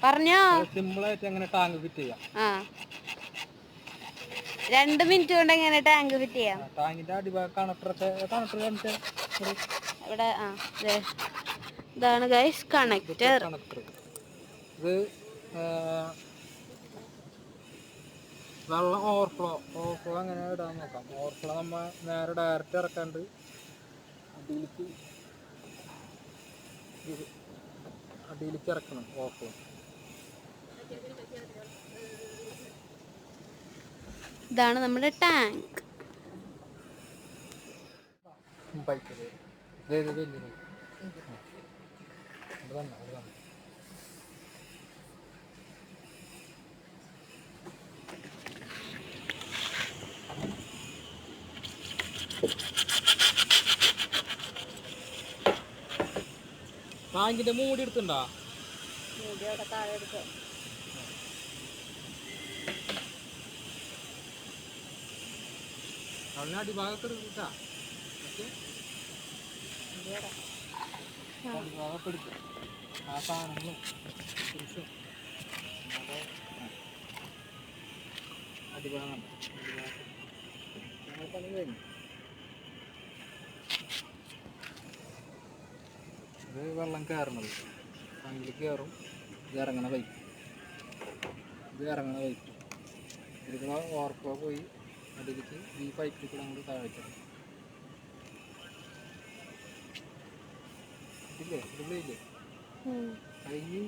പറഞ്ഞോ. 2 മിനിറ്റ് കൊണ്ട് എങ്ങനെ ടാങ്ക് ഫിറ്റ് ചെയ്യാം? ഇവിടെ ഇതാണ് ഗൈസ് കണക്ടർ. ഇത് വെള്ളം ഓവർഫ്ലോ എങ്ങനെ ഇടാൻ നോക്കാം. ഓവർഫ്ലോ നമ്മൾ നേരെ ഡയറക്റ്റ് ഇറക്കാണ്ട് അടിയിലേക്ക് ഇറക്കണം. ഓവർഫ്ലോ ഇതാണ് നമ്മുടെ ടാങ്ക്. പൈപ്പ് ടാങ്കിന്റെ മൂടി എടുത്തുണ്ടോ? അടിഭാഗത്ത് എടുത്താ അടിഭാഗത്ത് എടുക്കും. ആ സാധനങ്ങളും അടിഭാഗം പണി കഴിഞ്ഞു. ഇത് വെള്ളം കയറണത് ടാങ്കിൽ കയറും. ഇത് ഇറങ്ങണ പൈപ്പ് ഇതിൽ ഓവർഫ്ലോ പോയി അതിലേക്ക് ഈ പൈപ്പിൽ കൂടെ അങ്ങോട്ട് താഴ്ചണം. ഇല്ലേ? കഴിഞ്ഞ്